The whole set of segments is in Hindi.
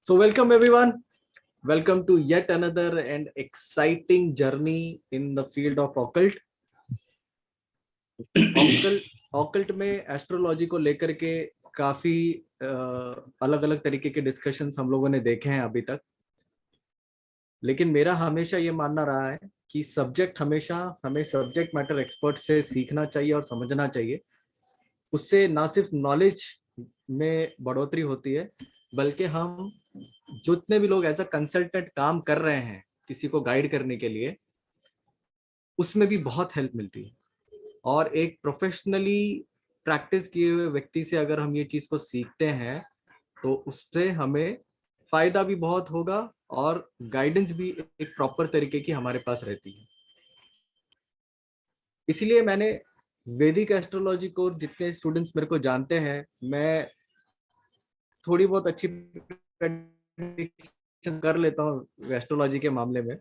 So, welcome everyone. Welcome to yet another and exciting journey in the field of occult. Occult में एस्ट्रोलॉजी को लेकर के काफी अलग अलग तरीके के डिस्कशंस हम लोगों ने देखे हैं अभी तक, लेकिन मेरा हमेशा ये मानना रहा है कि सब्जेक्ट हमेशा हमें सब्जेक्ट मैटर एक्सपर्ट से सीखना चाहिए और समझना चाहिए। उससे ना सिर्फ नॉलेज में बढ़ोतरी होती है, बल्कि हम जितने भी लोग एज अ कंसल्टेंट काम कर रहे हैं किसी को गाइड करने के लिए, उसमें भी बहुत हेल्प मिलती है। और एक प्रोफेशनली प्रैक्टिस किए हुए व्यक्ति से अगर हम ये चीज को सीखते हैं तो उससे हमें फायदा भी बहुत होगा और गाइडेंस भी एक प्रॉपर तरीके की हमारे पास रहती है। इसलिए मैंने वैदिक एस्ट्रोलॉजी को, जितने स्टूडेंट्स मेरे को जानते हैं, मैं थोड़ी बहुत अच्छी prediction कर लेता हूँ एस्ट्रोलॉजी के मामले में।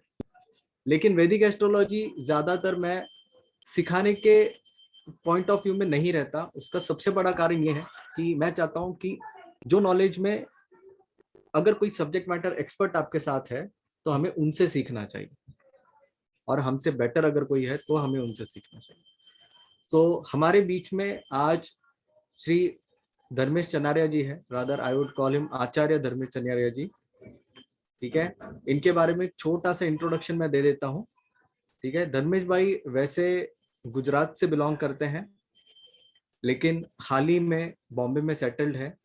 लेकिन वैदिक एस्ट्रोलॉजी ज्यादातर मैं सिखाने के पॉइंट ऑफ व्यू में नहीं रहता। उसका सबसे बड़ा कारण ये है कि मैं चाहता हूं कि जो नॉलेज में अगर कोई सब्जेक्ट मैटर एक्सपर्ट आपके साथ है तो हमें उनसे सीखना चाहिए, और हमसे बेटर अगर कोई है तो हमें उनसे सीखना चाहिए। तो हमारे बीच में आज श्री धर्मेश चनारिया जी है, rather I would call him Acharya Dharmesh Chanariya ji. ठीक है, इनके बारे में एक छोटा सा इंट्रोडक्शन मैं दे देता हूँ। ठीक है, धर्मेश भाई वैसे गुजरात से बिलोंग करते हैं, लेकिन हाल ही में बॉम्बे में सेटल्ड है।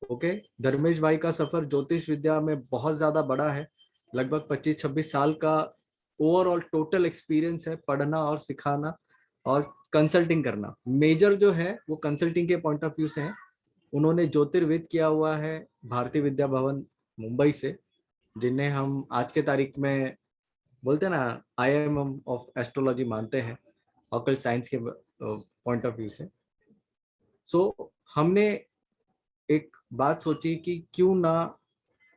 ओके, धर्मेश भाई का सफर ज्योतिष विद्या में बहुत ज्यादा बड़ा है। लगभग 25-26 साल का ओवरऑल टोटल एक्सपीरियंस है, पढ़ना और सिखाना और कंसल्टिंग करना। मेजर जो है वो कंसल्टिंग के पॉइंट ऑफ व्यू से है। उन्होंने ज्योतिर्विद किया हुआ है भारतीय विद्या भवन मुंबई से, जिन्हें हम आज के तारीख में बोलते हैं ना IIM ऑफ एस्ट्रोलॉजी मानते हैं, ऑकल्ट साइंस के पॉइंट ऑफ व्यू से। सो हमने एक बात सोची कि क्यों ना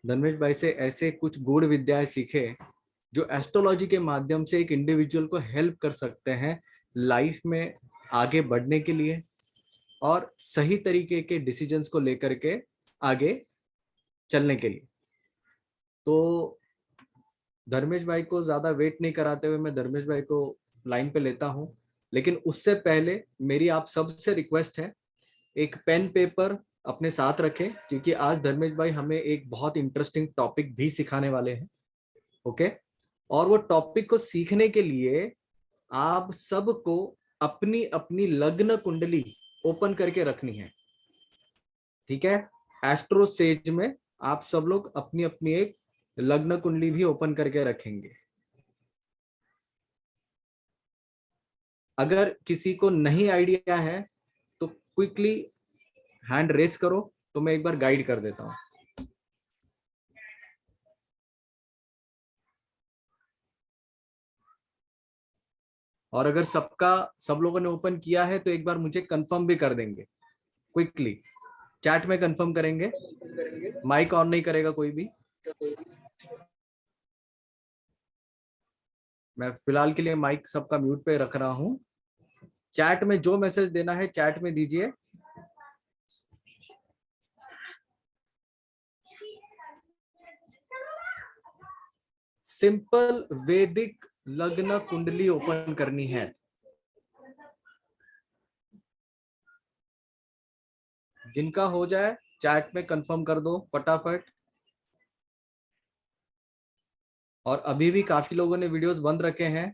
धर्मेश भाई से ऐसे कुछ गूढ़ विद्याएं सीखे जो एस्ट्रोलॉजी के माध्यम से एक इंडिविजुअल को हेल्प कर सकते हैं लाइफ में आगे बढ़ने के लिए और सही तरीके के डिसीजंस को लेकर के आगे चलने के लिए। तो धर्मेश भाई को ज्यादा वेट नहीं कराते हुए मैं धर्मेश भाई को लाइन पे लेता हूं। लेकिन उससे पहले मेरी आप सबसे रिक्वेस्ट है, एक पेन पेपर अपने साथ रखें, क्योंकि आज धर्मेश भाई हमें एक बहुत इंटरेस्टिंग टॉपिक भी सिखाने वाले हैं। ओके, और वो टॉपिक को सीखने के लिए आप सबको अपनी अपनी लग्न कुंडली ओपन करके रखनी है। ठीक है, एस्ट्रो सेज में आप सब लोग अपनी अपनी एक लग्न कुंडली भी ओपन करके रखेंगे। अगर किसी को नहीं आइडिया है तो क्विकली हैंड रेस करो, तो मैं एक बार गाइड कर देता हूं। और अगर सब लोगों ने ओपन किया है तो एक बार मुझे कंफर्म भी कर देंगे क्विकली। चैट में कंफर्म करेंगे, माइक ऑन नहीं करेगा कोई भी। मैं फिलहाल के लिए माइक सबका म्यूट पे रख रहा हूं। चैट में जो मैसेज देना है चैट में दीजिए। सिंपल वैदिक लग्न कुंडली ओपन करनी है। जिनका हो जाए चैट में कंफर्म कर दो फटाफट। और अभी भी काफी लोगों ने वीडियोस बंद रखे हैं।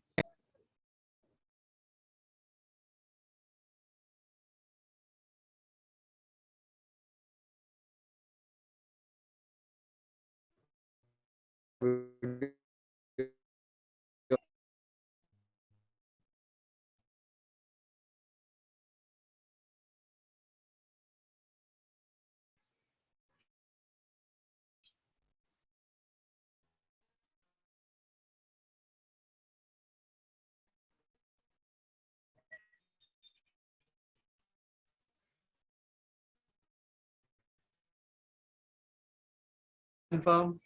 कंफर्म।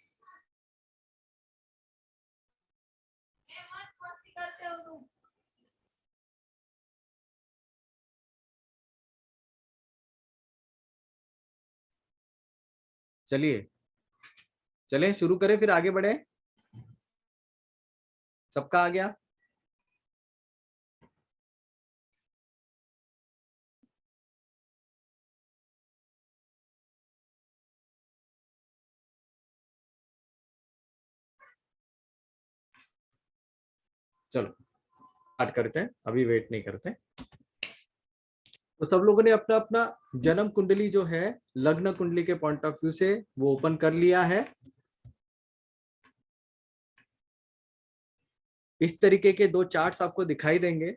चलिए, चलें शुरू करें, फिर आगे बढ़े। सबका आ गया? चलो स्टार्ट करते हैं, अभी वेट नहीं करते। तो सब लोगों ने अपना अपना जन्म कुंडली जो है लग्न कुंडली के पॉइंट ऑफ व्यू से वो ओपन कर लिया है। इस तरीके के दो चार्ट्स आपको दिखाई देंगे,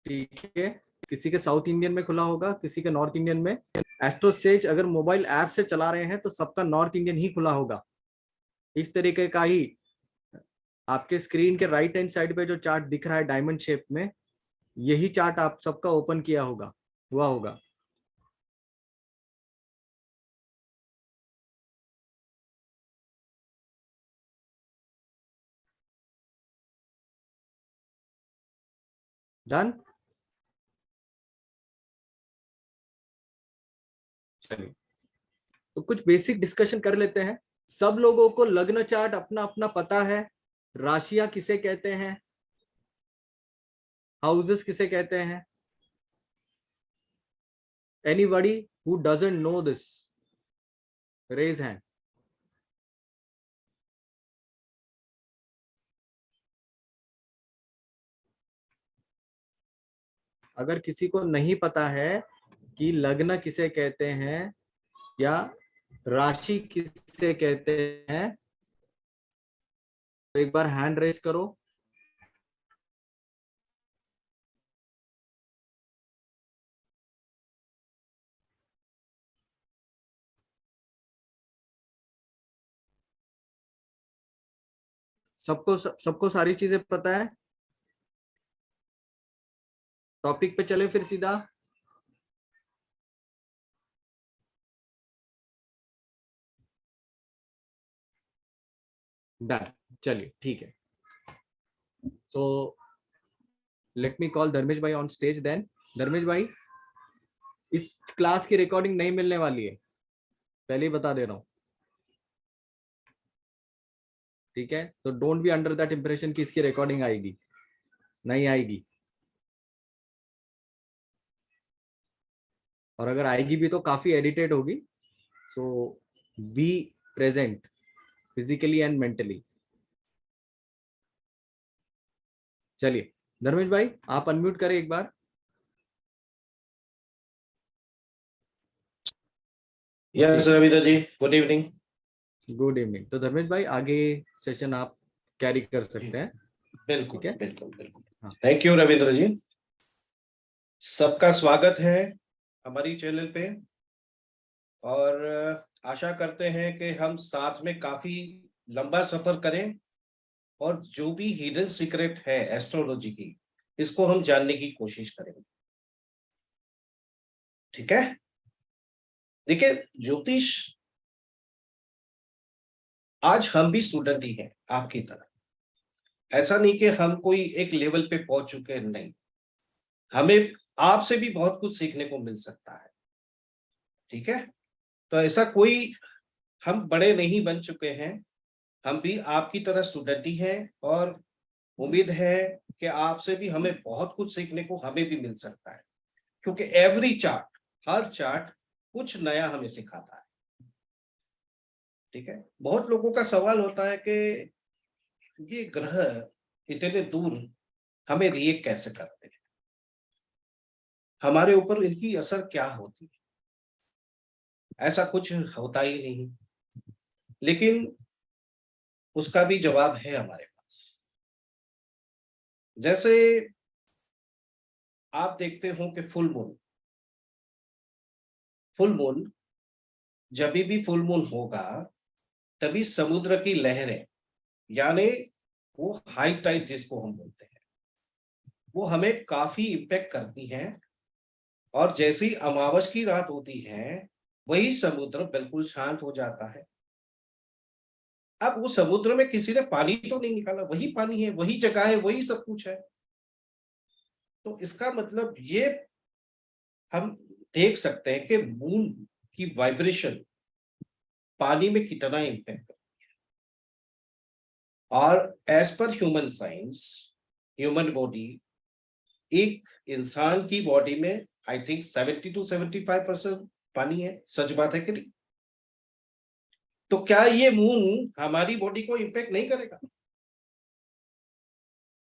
ठीक है। किसी के साउथ इंडियन में खुला होगा, किसी के नॉर्थ इंडियन में। एस्ट्रो सेज अगर मोबाइल ऐप से चला रहे हैं तो सबका नॉर्थ इंडियन ही खुला होगा। इस तरीके का ही आपके स्क्रीन के राइट हैंड साइड पे जो चार्ट दिख रहा है डायमंड शेप में, यही चार्ट आप सबका ओपन किया होगा, हुआ होगा। डन। चलिए तो कुछ बेसिक डिस्कशन कर लेते हैं। सब लोगों को लग्न चार्ट अपना अपना पता है। राशियां किसे कहते हैं, हाउसेस किसे कहते हैं? Anybody who doesn't know this, raise hand. अगर किसी को नहीं पता है कि लग्न किसे कहते हैं या राशि किसे कहते हैं, तो एक बार हैंड रेज करो। सबको सारी चीजें पता है। टॉपिक पे चले फिर सीधा। डन, चलिए ठीक है। So let me call Dharmesh भाई ऑन स्टेज देन। धर्मेश भाई, इस क्लास की रिकॉर्डिंग नहीं मिलने वाली है, पहले ही बता दे रहा हूं, ठीक है। तो don't be under that impression कि इसकी रिकॉर्डिंग आएगी, नहीं आएगी। और अगर आएगी भी तो काफी एडिटेड होगी। So be present physically and mentally. चलिए धर्मेश भाई आप अनम्यूट करें एक बार। Yes Ravindra ji, good evening. Good evening. तो धर्मेश भाई आगे सेशन आप कैरी कर सकते हैं। बिल्कुल ठीक है, बिल्कुल बिल्कुल। हाँ। थैंक यू रविंद्र जी। सबका स्वागत है हमारी चैनल पे, और आशा करते हैं कि हम साथ में काफी लंबा सफर करें और जो भी हिडन सीक्रेट है एस्ट्रोलॉजी की, इसको हम जानने की कोशिश करेंगे। ठीक है, देखिए ज्योतिष, आज हम भी स्टूडेंट ही हैं आपकी तरह। ऐसा नहीं कि हम कोई एक लेवल पे पहुंच चुके हैं, नहीं। हमें आपसे भी बहुत कुछ सीखने को मिल सकता है। ठीक है, तो ऐसा कोई, हम बड़े नहीं बन चुके हैं, हम भी आपकी तरह स्टूडेंट ही हैं, और उम्मीद है कि आपसे भी हमें बहुत कुछ सीखने को हमें भी मिल सकता है, क्योंकि एवरी चार्ट, हर चार्ट कुछ नया हमें सिखाता है। ठीक है, बहुत लोगों का सवाल होता है कि ये ग्रह इतने दूर हमें रिएक्ट कैसे करते हैं, हमारे ऊपर इनकी असर क्या होती है। ऐसा कुछ होता ही नहीं, लेकिन उसका भी जवाब है हमारे पास। जैसे आप देखते हो कि फुल मून जब भी फुल मून होगा, तभी समुद्र की लहरें, यानी वो हाई टाइड जिसको हम बोलते हैं, वो हमें काफी इम्पेक्ट करती हैं। और जैसी अमावस की रात होती है, वही समुद्र बिल्कुल शांत हो जाता है। अब वो समुद्र में किसी ने पानी तो नहीं निकाला, वही पानी है, वही जगह है, वही सब कुछ है। तो इसका मतलब ये हम देख सकते हैं कि मून की वाइब्रेशन पानी में कितना इम्पैक्ट है। और as per human science, human body, एक इंसान की बॉडी में आई थिंक 70 to 75% पानी है। सच बात है कि नहीं? तो क्या ये मून हमारी बॉडी को इम्पेक्ट नहीं करेगा?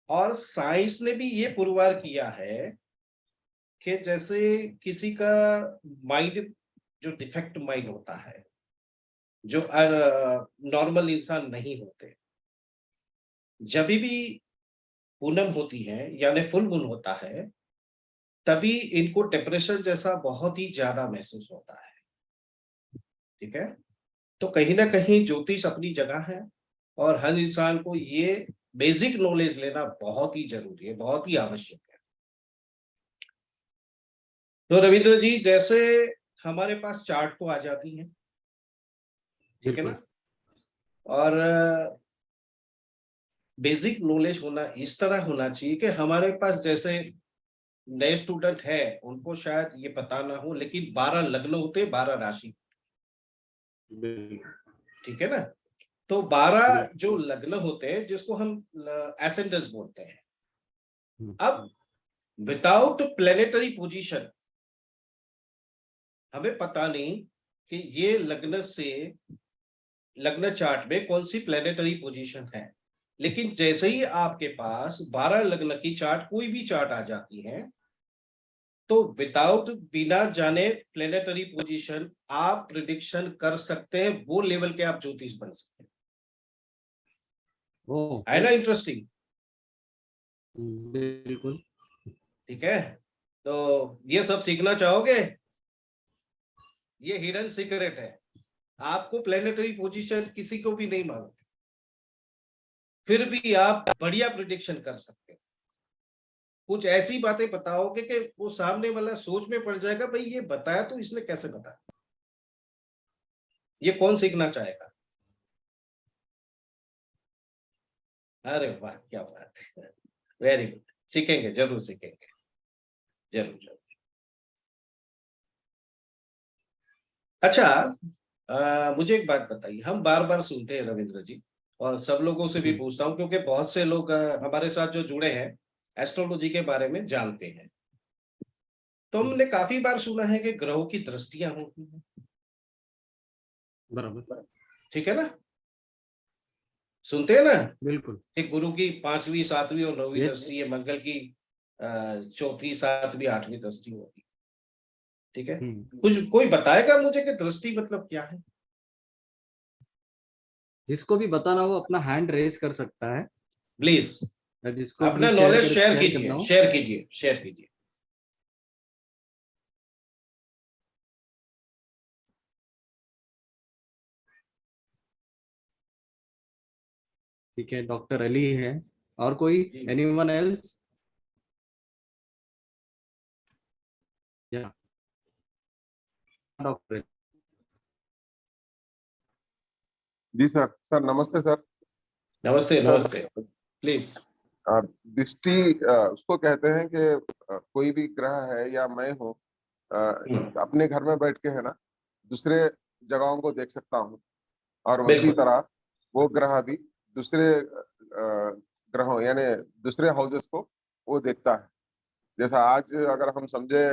और साइंस ने भी ये पुरवार किया है कि जैसे किसी का माइंड, जो डिफेक्ट माइंड होता है, जो नॉर्मल इंसान नहीं होते, जब भी पूनम होती है यानी फुल मून होता है, तभी इनको डिप्रेशन जैसा बहुत ही ज्यादा महसूस होता है। ठीक है, तो कहीं ना कहीं ज्योतिष अपनी जगह है और हर इंसान को ये बेसिक नॉलेज लेना बहुत ही जरूरी है, बहुत ही आवश्यक है। तो रविंद्र जी, जैसे हमारे पास चार्ट तो आ जाती है, ठीक है बिल्कुल। ना, और बेसिक नॉलेज होना इस तरह होना चाहिए कि हमारे पास जैसे नए स्टूडेंट है उनको शायद ये पता ना हो, लेकिन 12 लग्न होते, 12 राशि, बिल्कुल। ठीक है ना। तो 12 जो लग्न होते हैं जिसको हम एसेंडेंस बोलते हैं। अब विदाउट प्लेनेटरी पोजीशन हमें पता नहीं कि ये लग्न से, लग्न चार्ट में कौन सी प्लेनेटरी पोजीशन है, लेकिन जैसे ही आपके पास 12 लग्न की चार्ट, कोई भी चार्ट आ जाती है, तो विदाउट, बिना जाने प्लेनेटरी पोजीशन, आप प्रिडिक्शन कर सकते हैं, वो लेवल के आप ज्योतिष बन सकते हैं। है ना इंटरेस्टिंग? बिल्कुल। ठीक है, तो ये सब सीखना चाहोगे? ये हिडन सीक्रेट है, आपको प्लेनेटरी पोजीशन किसी को भी नहीं मालूम, फिर भी आप बढ़िया प्रिडिक्शन कर सकते हैं। कुछ ऐसी बातें बताओगे कि वो सामने वाला सोच में पड़ जाएगा, भाई ये बताया तो इसने कैसे बताया, ये कौन सीखना चाहेगा? अरे वाह, क्या बात है, वेरी गुड, सीखेंगे, जरूर सीखेंगे, जरूर जरूर। अच्छा, मुझे एक बात बताइए, हम बार बार सुनते हैं रविंद्र जी, और सब लोगों से भी पूछता हूँ क्योंकि बहुत से लोग हमारे साथ जो जुड़े हैं एस्ट्रोलॉजी के बारे में जानते हैं, तो हमने काफी बार सुना है कि ग्रहों की दृष्टियां होती हैं, बराबर। ठीक है ना, सुनते हैं ना बिल्कुल। कि गुरु की 5वीं 7वीं और 9वीं यस। दृष्टि है, मंगल की 4th 7वीं 8वीं दृष्टि होगी, ठीक है। कुछ कोई बताएगा मुझे कि दृष्टि मतलब क्या है? जिसको भी बताना हो अपना हैंड रेज कर सकता है, प्लीज या जिसको भी अपना नॉलेज शेयर शेयर करना कीजिए, हो। शेयर कीजिए, शेयर कीजिए। ठीक है, डॉक्टर अली है, और कोई, जी एनीवन एल्स? या डॉक्टर। जी सर। सर नमस्ते सर। नमस्ते, सर नमस्ते, प्लीज। दृष्टि उसको कहते हैं कि कोई भी ग्रह है या मैं हूँ, अपने घर में बैठ के है ना दूसरे जगहों को देख सकता हूँ, और उसी बिल्कुल तरह वो ग्रह भी दूसरे ग्रहों यानी दूसरे हाउसेस को वो देखता है। जैसा आज अगर हम समझे,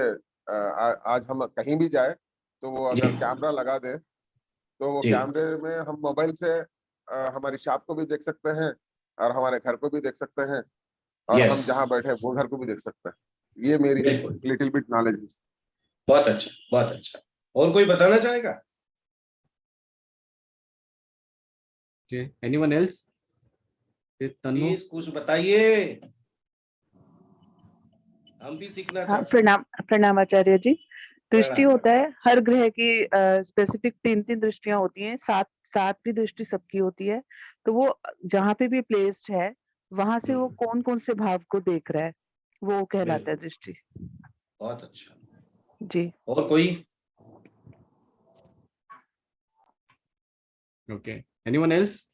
आज हम कहीं भी जाए तो वो जी अगर कैमरा लगा दे तो वो जी। कैमरे में हम मोबाइल से हमारी शॉप को भी देख सकते हैं, और हमारे घर को भी देख सकते हैं, और यस, हम जहाँ बैठे हैं वो घर को भी देख सकते हैं। ये मेरी बिल्कुल, लिटिल बिट नॉलेज है। बहुत अच्छा, बहुत अच्छा। और कोई बताना चाहेगा? Okay, anyone else? Tanu. Please कुछ बताइए, हम भी सीखना हाँ, चाहते हैं। प्रणाम प्रणाम आचार्य जी। दृष्टि प्रणाम होता प्रणाम। है हर ग्रह की, स्पेसिफिक 3-3 दृष्टियां होती हैं, सातवीं दृष्टि सबकी होती है। तो वो जहाँ पे भी प्लेस्ड है वहां से वो कौन कौन से भाव को देख रहा है, वो कहलाता है बिल्कुल, दृष्टि। बहुत अच्छा। जी। और कोई? Okay, anyone else?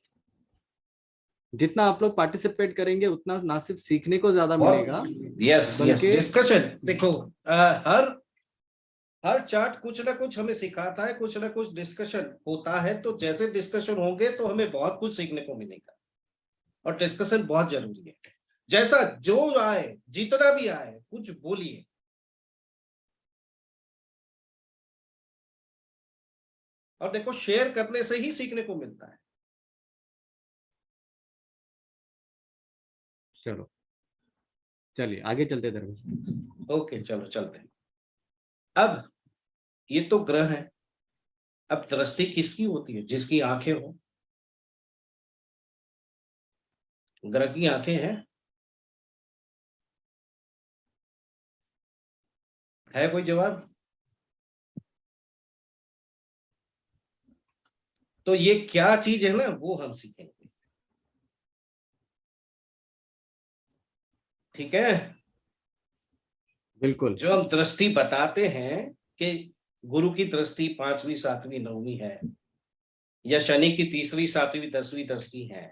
जितना आप लोग पार्टिसिपेट करेंगे उतना ना सिर्फ सीखने को ज्यादा मिलेगा, बहुत, यस यस, बल्कि डिस्कशन। देखो, हर हर चार्ट कुछ ना कुछ हमें सिखाता है, कुछ ना कुछ डिस्कशन होता है, तो जैसे डिस्कशन होंगे तो हमें बहुत कुछ सीखने को मिलेगा। और डिस्कशन बहुत जरूरी है। जैसा जो आए, जितना भी आए, कुछ बोलिए। और देखो, शेयर करने से ही सीखने को मिलता है। चलो चलिए आगे चलते धर्मेश। ओके, चलो चलते हैं। अब ये तो ग्रह है। अब दृष्टि किसकी होती है? जिसकी आंखें हो। ग्रह की आंखें हैं? है कोई जवाब? तो ये क्या चीज है ना, वो हम सीखेंगे। ठीक है। बिल्कुल। जो हम दृष्टि बताते हैं कि गुरु की दृष्टि 5वीं 7वीं 9वीं है, या शनि की 3री 7वीं 10वीं दृष्टि है,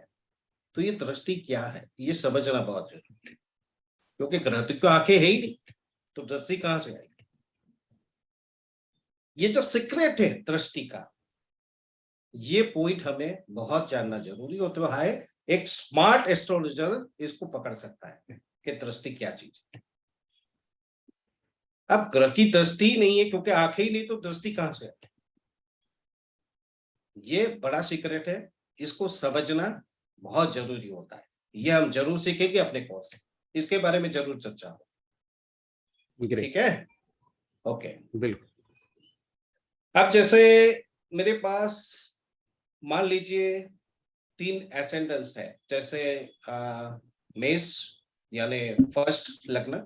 तो ये दृष्टि क्या है, ये समझना बहुत जरूरी है। क्योंकि ग्रह तो आंखें है ही नहीं, तो दृष्टि कहां से आएगी? ये जो सीक्रेट है दृष्टि का, ये पॉइंट हमें बहुत जानना जरूरी होता है। एक स्मार्ट एस्ट्रोलॉजर इसको पकड़ सकता है कि दृष्टि क्या चीज है। अब ग्रह की दृष्टि नहीं है, क्योंकि आंखें ही नहीं, तो दृष्टि कहां से आए? ये बड़ा सीक्रेट है, इसको समझना बहुत जरूरी होता है। ये हम जरूर सीखेंगे अपने कोर्स से, इसके बारे में जरूर चर्चा हो। ग्रेट। ठीक है, ओके। बिल्कुल। अब जैसे मेरे पास मान लीजिए 3 एसेंडेंस है, जैसे मेष यानी फर्स्ट लग्न,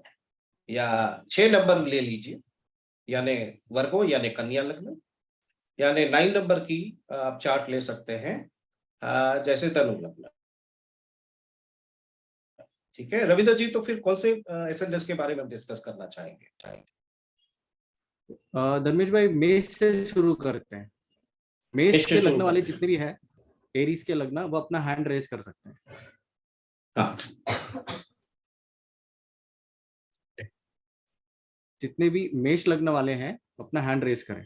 या 6 नंबर ले लीजिए यानी वर्गो यानी कन्या लग्न, यानी 9 नंबर की आप चार्ट ले सकते हैं जैसे धनु लग्न। ठीक है रविंद्र जी, तो फिर कौन से एसेंडेंस के बारे में हम डिस्कस करना चाहेंगे? धर्मेश भाई मेष से शुरू करते हैं। मेष के लग्न वाले जितने भी है, एरीज के लग्न, वो अपना हैंड रेज कर सकते हैं। हाँ, जितने भी मेष लग्न वाले हैं अपना हैंड रेज करें।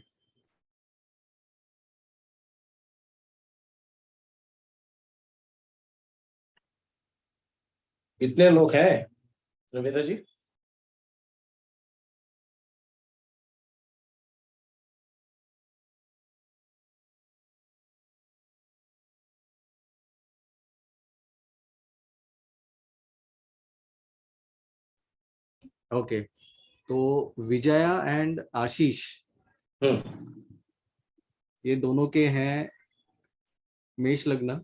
कितने लोग हैं रविंद्र जी? ओके, तो विजया एंड आशीष हम्म, ये दोनों के हैं मेष लग्न।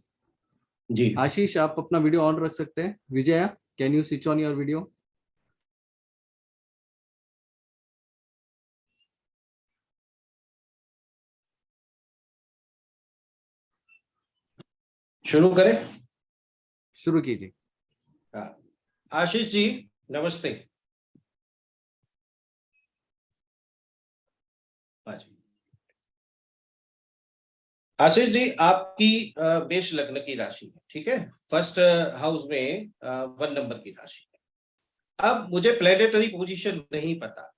जी आशीष आप अपना वीडियो ऑन रख सकते हैं। Vijaya, can you switch on your video? शुरू करें? शुरू कीजिए। हाँ, आशीष जी नमस्ते। हाँ जी, आशीष जी आपकी मेष लग्न की राशि है, ठीक है, फर्स्ट हाउस में 1 नंबर की राशि है। अब मुझे प्लेनेटरी पोजीशन नहीं पता,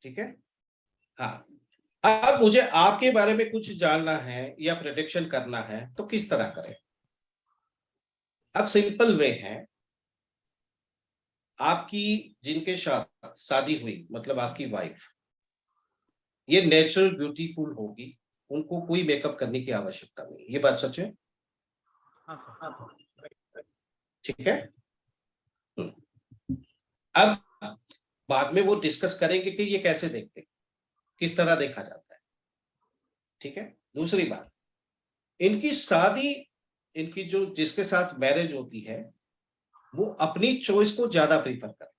ठीक है। हाँ, अब मुझे आपके बारे में कुछ जानना है या प्रेडिक्शन करना है, तो किस तरह करें? अब सिंपल वे है, आपकी जिनके साथ शादी हुई, मतलब आपकी वाइफ, ये नेचुरल ब्यूटीफुल होगी, उनको कोई मेकअप करने की आवश्यकता नहीं, ये बात सच है? ठीक है। अब बाद में वो डिस्कस करेंगे कि ये कैसे देखते हैं, किस तरह देखा जाता है। ठीक है। दूसरी बात, इनकी शादी, इनकी जो जिसके साथ मैरिज होती है, वो अपनी चॉइस को ज्यादा प्रीफर करते,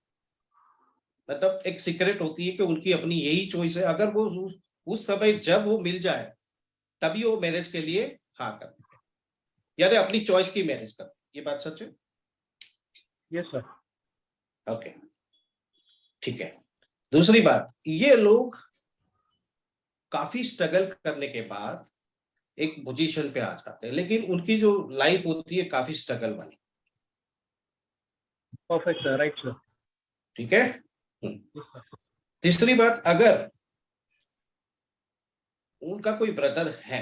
मतलब एक सीक्रेट होती है कि उनकी अपनी यही चॉइस है। अगर वो उस समय जब वो मिल जाए तभी वो मैरिज के लिए हाँ करते हैं, यानी अपनी चॉइस की मैरिज करते हैं। ये बात सच है? Yes sir. ओके, ठीक है। दूसरी बात, ये लोग काफी स्ट्रगल करने के बाद एक पोजीशन पे आ जाते हैं, लेकिन उनकी जो लाइफ होती है काफी स्ट्रगल वाली। Perfect sir, right sir. ठीक है। तीसरी बात, अगर उनका कोई ब्रदर है,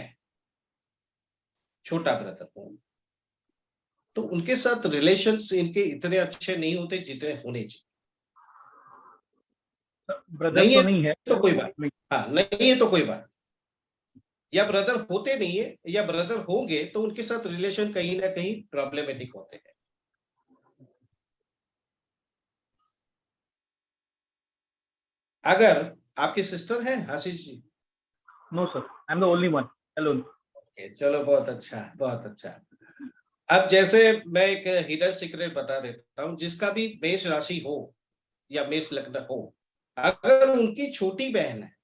छोटा ब्रदर हो, तो उनके साथ रिलेशंस इनके इतने अच्छे नहीं होते जितने होने चाहिए। ब्रदर नहीं तो है नहीं है। तो कोई बात, हाँ नहीं है तो कोई बात, या ब्रदर होते नहीं है या ब्रदर होंगे तो उनके साथ रिलेशन कहीं ना कहीं प्रॉब्लमेटिक होते हैं। अगर आपकी सिस्टर है Ashish ji? No sir, I am the only one alone. चलो बहुत अच्छा, बहुत अच्छा। अब जैसे मैं एक हिडन सीक्रेट बता देता हूँ, जिसका भी मेष राशि हो या मेष लग्न हो, अगर उनकी छोटी बहन है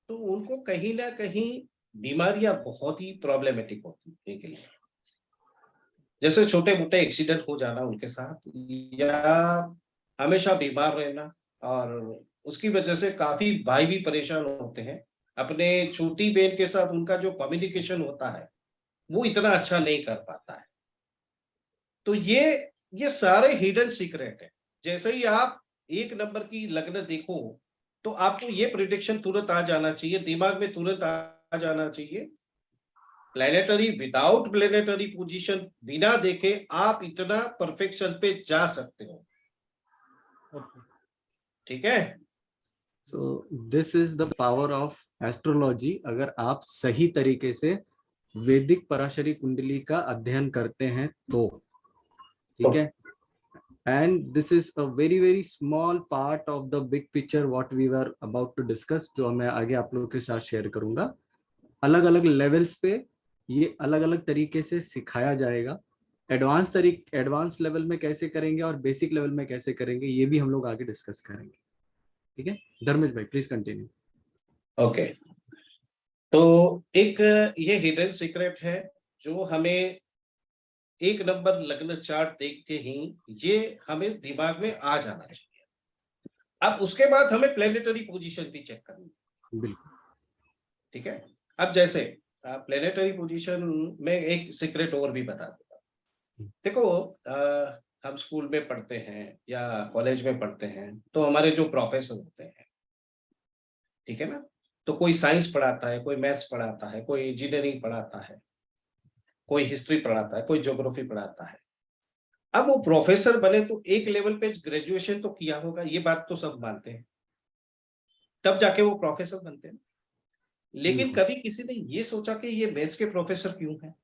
तो उनको कहीं ना कहीं बीमारियां बहुत ही प्रॉब्लमेटिक होती है इनके लिए। जैसे छोटे मोटे एक्सीडेंट हो जाना उनके साथ, या हमेशा बीमार रहना, और उसकी वजह से काफी भाई भी परेशान होते हैं। अपने छोटी बहन के साथ उनका जो कम्युनिकेशन होता है वो इतना अच्छा नहीं कर पाता है। तो ये सारे हिडन सीक्रेट है। जैसे ही आप एक नंबर की लग्न देखो तो आपको ये प्रिडिक्शन तुरंत आ जाना चाहिए, दिमाग में तुरंत आ जाना चाहिए। प्लेनेटरी, विदाउट प्लेनेटरी पोजीशन, बिना देखे आप इतना परफेक्शन पे जा सकते हो। ठीक है। So this is the power of astrology. अगर आप सही तरीके से वैदिक पराशरी कुंडली का अध्ययन करते हैं तो, ठीक है। And this is a very small part of the big picture what we were about to discuss, जो मैं आगे आप लोगों के साथ शेयर करूंगा। अलग अलग लेवल्स पे ये अलग अलग तरीके से सिखाया जाएगा। एडवांस लेवल में कैसे करेंगे और बेसिक लेवल में कैसे करेंगे, ये भी हम लोग आगे डिस्कस करेंगे। ठीक है धर्मेश भाई, प्लीज कंटिन्यू। ओके, तो एक ये हिडन सीक्रेट है जो हमें एक नंबर लग्न चार्ट देखते ही ये हमें दिमाग में आ जाना चाहिए। अब उसके बाद हमें प्लेनेटरी पोजीशन भी चेक करनी है। बिल्कुल। ठीक है। अब जैसे प्लेनेटरी पोजीशन में एक सीक्रेट और भी बता देता हूं। देखो, हम स्कूल में पढ़ते हैं या कॉलेज में पढ़ते हैं तो हमारे जो प्रोफेसर होते हैं, ठीक है ना, तो कोई साइंस पढ़ाता है, कोई मैथ्स पढ़ाता है, कोई इंजीनियरिंग पढ़ाता है, कोई हिस्ट्री पढ़ाता है, कोई ज्योग्राफी पढ़ाता है। अब वो प्रोफेसर बने तो एक लेवल पे ग्रेजुएशन तो किया होगा, ये बात तो सब मानते हैं, तब जाके वो प्रोफेसर बनते हैं। लेकिन कभी किसी ने ये सोचा कि ये मैथ्स के प्रोफेसर क्यों हैं?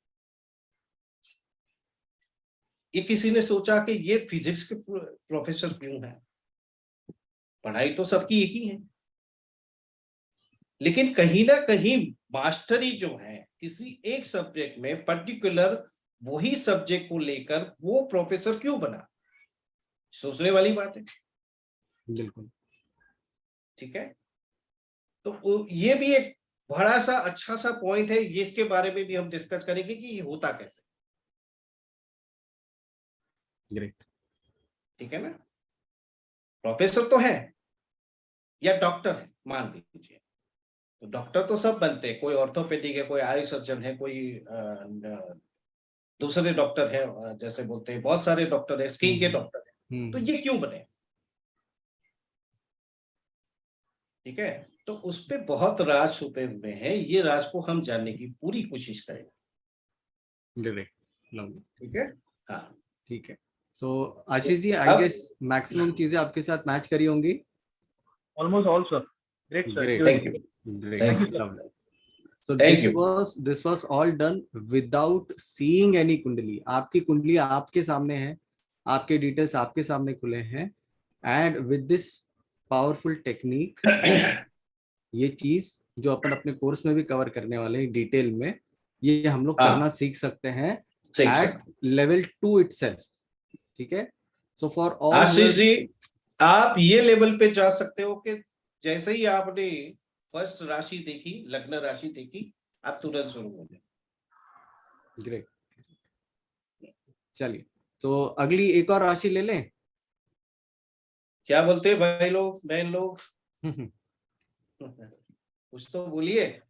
ये किसी ने सोचा कि ये फिजिक्स के प्रोफेसर क्यों हैं? पढ़ाई तो सबकी एक ही है, लेकिन कहीं ना कहीं मास्टरी जो है किसी एक सब्जेक्ट में पर्टिकुलर, वही सब्जेक्ट को लेकर वो प्रोफेसर क्यों बना? सोचने वाली बात है। बिल्कुल। ठीक है। तो ये भी एक बड़ा सा अच्छा सा पॉइंट है, ये इसके बारे में भी हम डिस्कस करेंगे कि ये होता कैसे। ग्रेट। ठीक है ना। प्रोफेसर तो है या डॉक्टर है मान लीजिए, तो डॉक्टर तो सब बनते हैं, कोई ऑर्थोपेडिक है, कोई आई सर्जन है, कोई दूसरे डॉक्टर है, जैसे बोलते हैं बहुत सारे डॉक्टर है, स्किन के डॉक्टर है। तो ये क्यों बने? ठीक है। तो उस पे बहुत राज छुपे हुए हैं, ये राज को हम जानने की पूरी कोशिश करेंगे। ग्रेट। ठीक है। हाँ ठीक है। सो आशीष जी, आई अब गेस मैक्सिमम चीजें आपके साथ मैच करी होंगी। Almost all sir. Great sir. Great. Thank you, Great. Thank you, Lovely. So thank you. this was all done without seeing any कुंडली। आपकी कुंडली आपके सामने है, आपके डिटेल्स आपके सामने खुले हैं, and with this powerful technique, ये चीज जो अपन अपने कोर्स में भी कवर करने वाले हैं डिटेल में, ये हम लोग हाँ। करना सीख सकते हैं सीख एट सकते। Level 2 itself। ठीक है। So for all Ashish ji, आप ये लेवल पे जा सकते हो कि जैसे ही आपने फर्स्ट राशि देखी, लग्न राशि देखी, आप तुरंत शुरू हो जाए। ग्रेट। चलिए, तो अगली एक और राशि ले लें। क्या बोलते हैं भाई लोग, बहन लोग? कुछ तो बोलिए।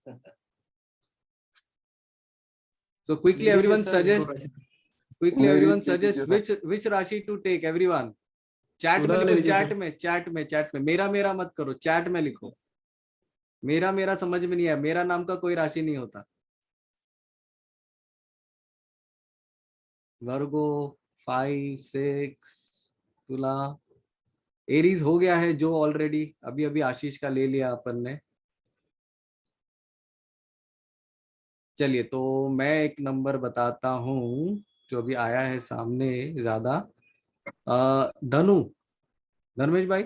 So quickly everyone suggest which राशि to take everyone। चैट में लिखो, चैट में मेरा मत करो, चैट में लिखो। मेरा समझ में नहीं आया, मेरा नाम का कोई राशि नहीं होता। वर्गो 5 6 तुला, एरीज हो गया है जो ऑलरेडी अभी अभी आशीष का ले लिया अपन ने। चलिए तो मैं एक नंबर बताता हूँ जो अभी आया है सामने ज्यादा। धनु, धर्मेश भाई,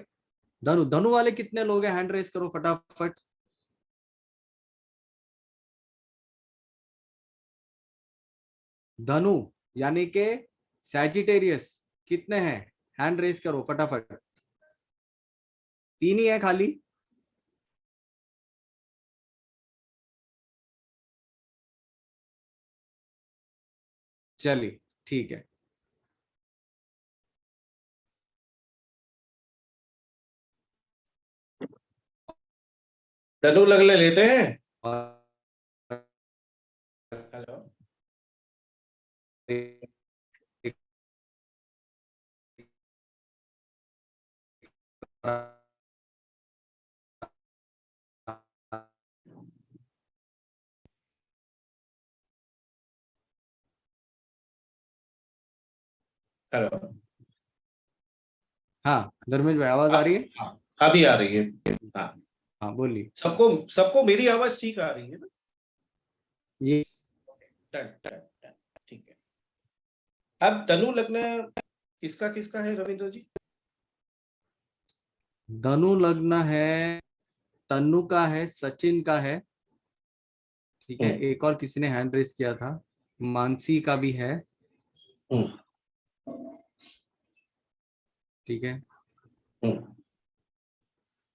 धनु, धनु वाले कितने लोग हैं? हैंड रेस करो फटाफट। धनु यानी के सैजिटेरियस कितने हैं? हैंड रेस करो फटाफट। 3 ही है खाली। चलिए ठीक है। धनु लगले लेते हैं। Hello, hello. हाँ धर्मेश भाई, आवाज आ रही है? हाँ, अभी आ रही है। हाँ, हाँ बोलिए। सबको सबको मेरी आवाज ठीक आ रही है ना? ये टन, टन, टन, ठीक है। अब धनु लग्न किसका किसका है रविंद्र जी? धनु लग्न है, तन्नु का है, सचिन का है, ठीक है। एक और किसी ने हैंड रेस किया था, मानसी का भी है, ठीक है।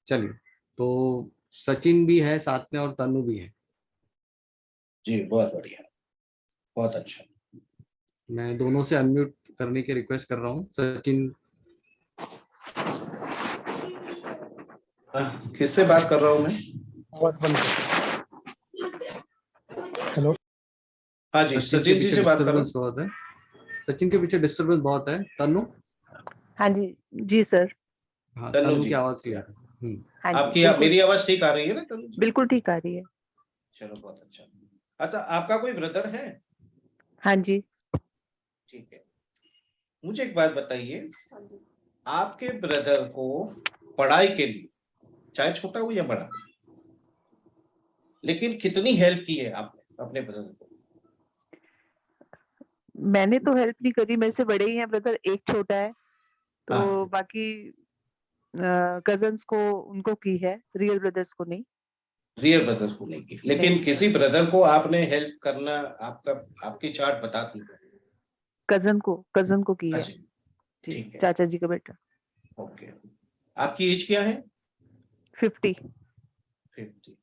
चलिए तो सचिन भी है साथ में और तन्नु भी है। जी बहुत बढ़िया, बहुत अच्छा। मैं दोनों से अनम्यूट करने की रिक्वेस्ट कर रहा हूँ। सचिन, किससे बात कर रहा हूँ मैं? हेलो, हाँ जी, सचिन जी से बात कर रहा हूँ। बहुत है, सचिन के पीछे डिस्टरबेंस बहुत है। तन्नु, हाँ जी, जी सर। हाँ तन्नु तन्नु जी। की आवाज क्लियर है। हाँ जी, आपकी बिल्कुल, मेरी आवाज ठीक आ रही है ना तन्नु जी? बिल्कुल ठीक आ रही है। चलो बहुत अच्छा। अच्छा, आपका कोई ब्रदर है? हाँ जी। ठीक है। मुझे एक बात बताइए, आपके ब्रदर को पढ़ाई के लिए, चाहे छोटा हो या बड़ा, लेकिन कितनी हेल्प की है आपने अपने ब्रदर को? मैंने तो हेल्प नहीं करी, मेरे से बड़े ही हैं ब्रदर, एक छोटा है, तो हाँ। बाकी कजन्स को उनको की है, रियल ब्रदर्स को नहीं। रियल ब्रदर्स को नहीं की, लेकिन नहीं, किसी ब्रदर को आपने हेल्प करना, आपका आपकी चार्ट बताती है। कजन को की है अच्छा, जी, ठीक है, चाचा जी का बेटा। ओके। आपकी एज क्या है? 50। 50।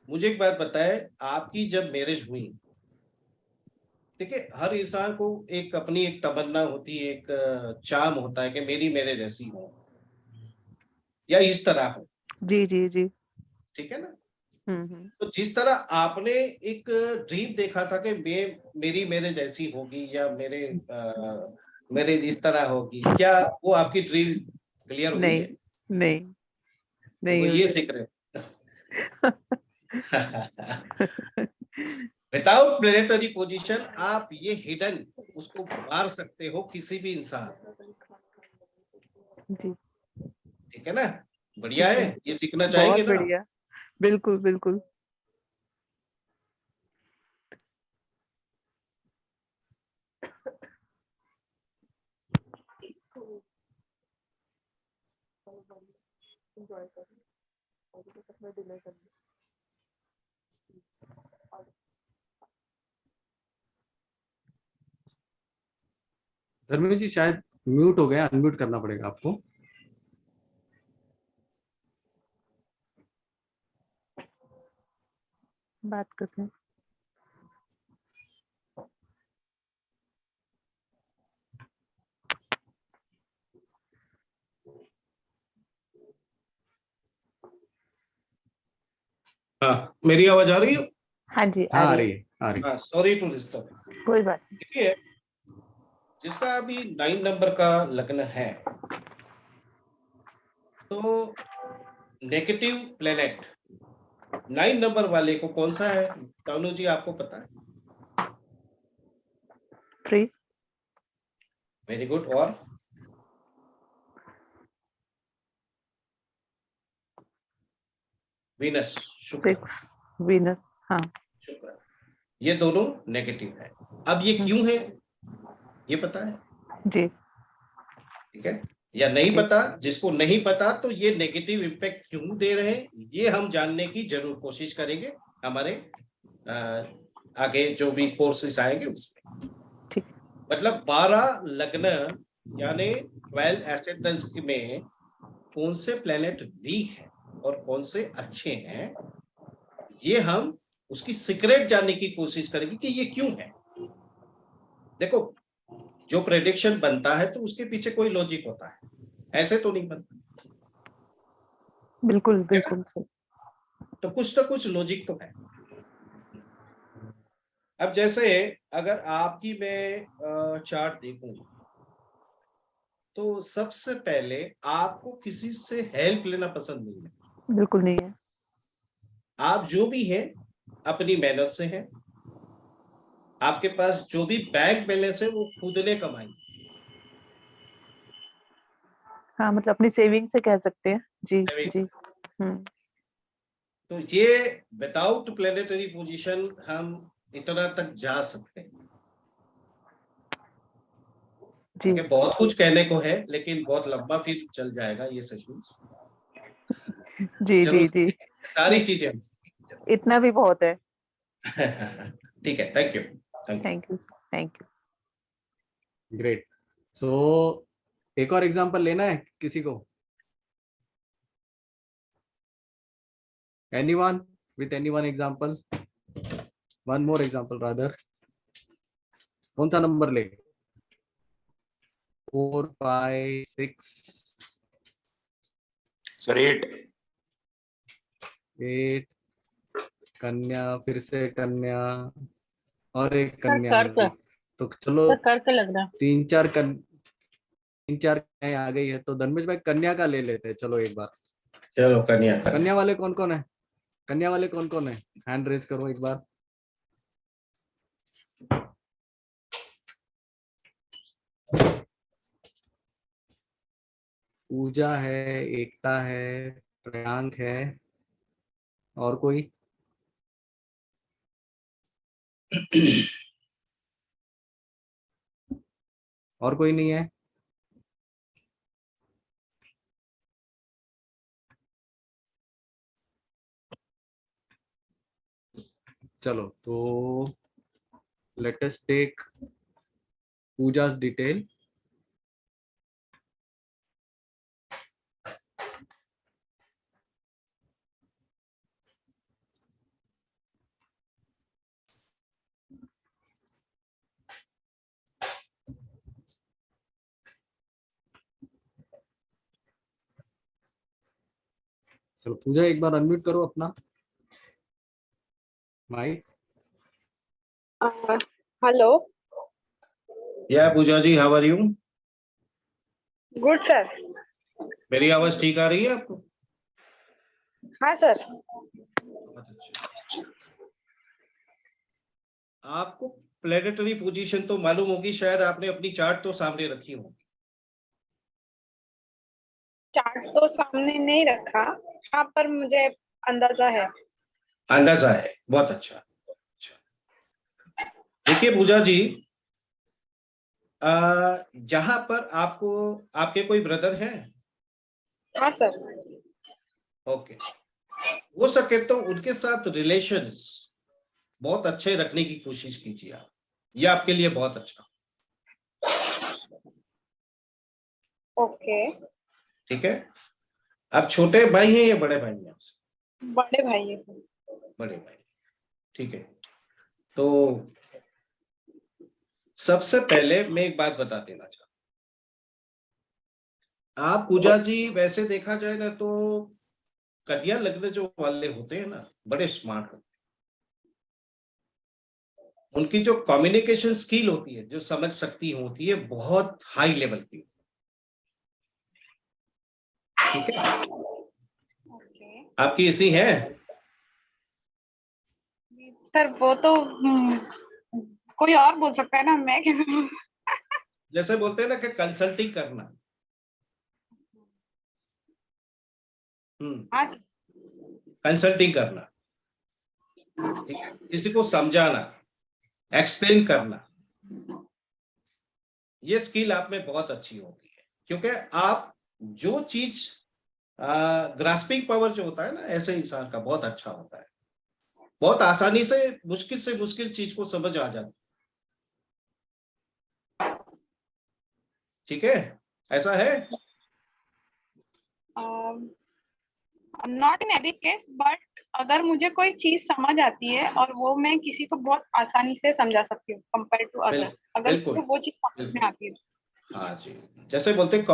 मुझे एक बात बताए, आपकी जब मैरिज हुई, देखिए हर इंसान को एक अपनी एक तमन्ना होती है, एक चाम होता है कि मेरी मैरिज ऐसी हो या इस तरह हो, जी जी जी। ठीक है ना? हम्म। तो जिस तरह आपने एक ड्रीम देखा था कि मेरी मैरिज ऐसी होगी या मेरे मैरिज इस तरह होगी, क्या वो आपकी ड्रीम क्लियर हुई नहीं है? नहीं, तो वो नहीं ये हुई। सीख रहे विदाउट प्लेनेटरी पोजीशन आप ये हिडन उसको मार सकते हो किसी भी इंसान, जी, ठीक है ना? बढ़िया ठीक है, है, ये सीखना बहुत चाहेंगे ना? बढ़िया, बिल्कुल बिल्कुल। धर्मेश जी शायद म्यूट हो गया, अनम्यूट करना पड़ेगा आपको। बात करते हैं। हाँ, मेरी आवाज आ रही है? हाँ जी, आ हाँ आ रही रही है, है, आ रही है। हाँ, सॉरी टू डिस्टर्ब। कोई बात नहीं। देखिए, जिसका अभी 9 नंबर का लग्न है, तो नेगेटिव प्लेनेट 9 नंबर वाले को कौन सा है? तानू जी आपको पता है? 3। Very good. और वीनस, शुक्र, 6 वीनस। हाँ। शुक्र, ये दोनों नेगेटिव है। अब ये क्यों है ये पता है? जी। ठीक है, या नहीं ठीक। पता? जिसको नहीं पता तो ये नेगेटिव इम्पैक्ट क्यों दे रहे हैं, ये हम जानने की जरूर कोशिश करेंगे हमारे आगे जो भी कोर्सेस आएंगे उसमें। ठीक। मतलब 12 लग्न यानी 12 एसेंडेंट्स में कौन से प्लेनेट वीक है और कौन से अच्छे हैं, ये हम उसकी सीक्रेट जानने की कोशिश करेंगे कि ये क्यों है। देखो, जो प्रेडिक्शन बनता है तो उसके पीछे कोई लॉजिक होता है, ऐसे तो नहीं बनता। बिल्कुल बिल्कुल सर। तो कुछ ना कुछ लॉजिक तो है। अब जैसे अगर आपकी मैं चार्ट देखूं तो सबसे पहले आपको किसी से हेल्प लेना पसंद नहीं है। बिल्कुल नहीं है। आप जो भी हैं अपनी मेहनत से हैं। आपके पास जो भी बैंक बैलेंस है वो खुद ने कमाई। हाँ, मतलब अपनी सेविंग से कह सकते हैं। जी जी। तो ये विदाउट प्लेनेटरी पोजीशन हम इतना तक जा सकते हैं। जी ठीक है, बहुत कुछ कहने को है लेकिन बहुत लंबा फिर चल जाएगा ये सेशंस। जी चलो, जी जी। सारी चीजें इतना भी बहुत है। ठीक है, thank you, thank you. Thank you thank you. Great. So एक और एग्जांपल लेना है किसी को? Anyone with anyone example? One more example rather. कौन सा नंबर ले? 4 5 6 सर 8। 8। कन्या, फिर से कन्या, और एक कन्या कर्क, मिली। तो चलो सर कर्क लग रहा है। 3 4 कन्या आ गई है, तो धर्मेश भाई कन्या का ले लेते हैं। चलो एक बार। चलो कन्या कन्या वाले कौन कौन है? कन्या वाले कौन कौन है? हैंड रेज करो एक बार। पूजा है, एकता है, प्रियांक है, और कोई? और कोई नहीं है? चलो तो लेट अस टेक पूजा's डिटेल। चलो पूजा एक बार अनम्यूट करो अपना mic. Hello. Yeah Pooja ji, how are you? Good sir. मेरी आवाज ठीक आ रही है आपको? हाँ सर। बहुत अच्छा। आपको प्लेनेटरी पोजीशन तो मालूम होगी, शायद आपने अपनी चार्ट तो सामने रखी होगी। चार्ट तो सामने नहीं रखा, हाँ, पर मुझे अंदाजा है। अंदाजा है, बहुत अच्छा। देखिए पूजा जी, जहां पर आपको आपके कोई ब्रदर हैं? हाँ सर। ओके, हो सके तो उनके साथ रिलेशंस बहुत अच्छे रखने की कोशिश कीजिए आप, ये आपके लिए बहुत अच्छा। ओके। ठीक है, आप छोटे भाई हैं या बड़े भाई हैं आपसे? बड़े भाई है सर। बड़े भाई, ठीक है। तो सबसे पहले मैं एक बात बता देना चाहता हूं, आप पूजा जी वैसे देखा जाए ना तो कन्या लग्न जो वाले होते हैं ना, बड़े स्मार्ट होते हैं। उनकी जो कम्युनिकेशन स्किल होती है, जो समझ शक्ति होती है, बहुत हाई लेवल की। ठीक है, ओके आपकी ऐसी है? सर, वो तो कोई और बोल सकता है ना, मैं कैसे बोल। जैसे बोलते हैं ना कि कंसल्टिंग करना। हाँ सर। कंसल्टिंग करना, ठीक है, किसी को समझाना, एक्सप्लेन करना, ये स्किल आप में बहुत अच्छी होती है, क्योंकि आप जो चीज ग्रास्पिंग पावर जो होता है ना, ऐसे इंसान का बहुत अच्छा होता है, बहुत आसानी से मुश्किल चीज को समझ आ जाती, ठीक है, ऐसा है। Not in every case, but अगर मुझे कोई चीज समझ आती है और वो मैं किसी को बहुत आसानी से समझा सकती हूँ कंपेयर टू अदर्स, अगर बिल्कुल मुझे वो चीज समझ में बिल्कुल। आती है। हाँ जी, जैसे बोलते हैं